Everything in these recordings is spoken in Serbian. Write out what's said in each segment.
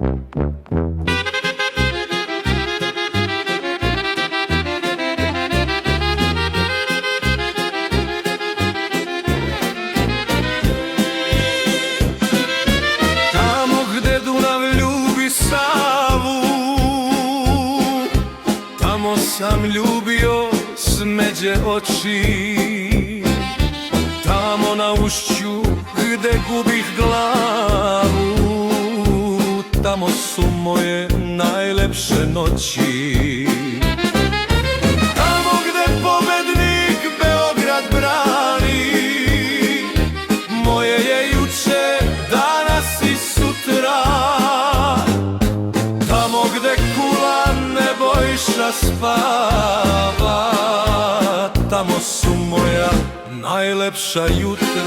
Tamo gde Dunav ljubi Savu, tamo sam ljubio smeđe oči. Tamo na ušću gde gubih glavu, tamo su moje najlepše noći. Tamo gde pobednik Beograd brani, moje je juče, danas i sutra. Tamo gde kula Nebojša spava, tamo su moja najlepša jutra.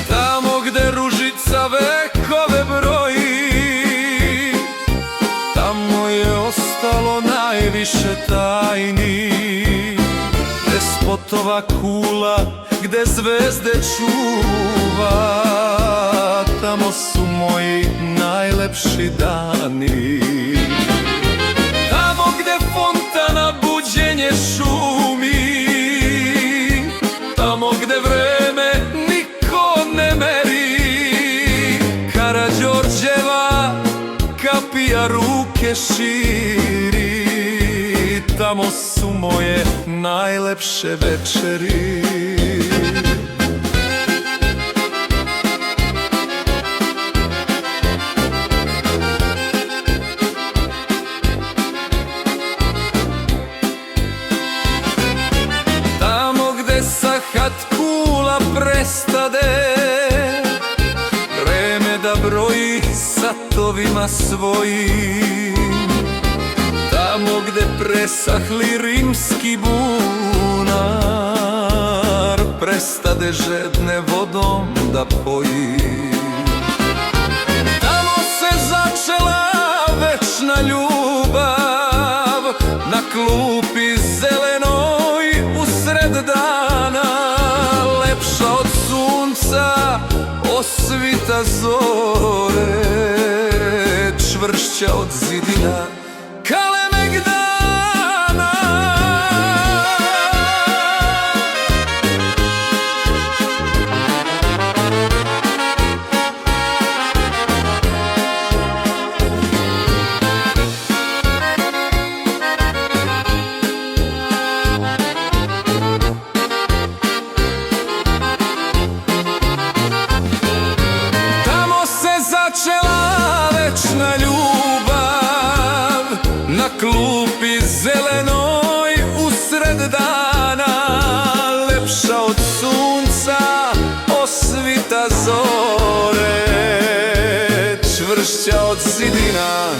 Tamo gde ružica vekove broji, tamo je ostalo najviše tajni. Gde spotova kula, gde zvezde čuva, tamo su moji najlepši dani. Tamo gde fontana buđenje šumi, tamo gde vreme niko ne meri. Karađorđeva kapija ruke širi, tamo su moje najlepše večeri. Tamo gde sahat kula prestade, vreme da broji satovima svojim. Tamo gde presahli rimski bunar, prestade žedne vodom da poji. Tamo se začela večna ljubav, na klupi zelenoj usred dana. Lepša od sunca, osvita zore, čvršća od zidina Kalemegdana. Tamo se začela večna ljubav, na klupi zelenoj usred dana. Lepša od sunca, osvita zore, čvršća od zidina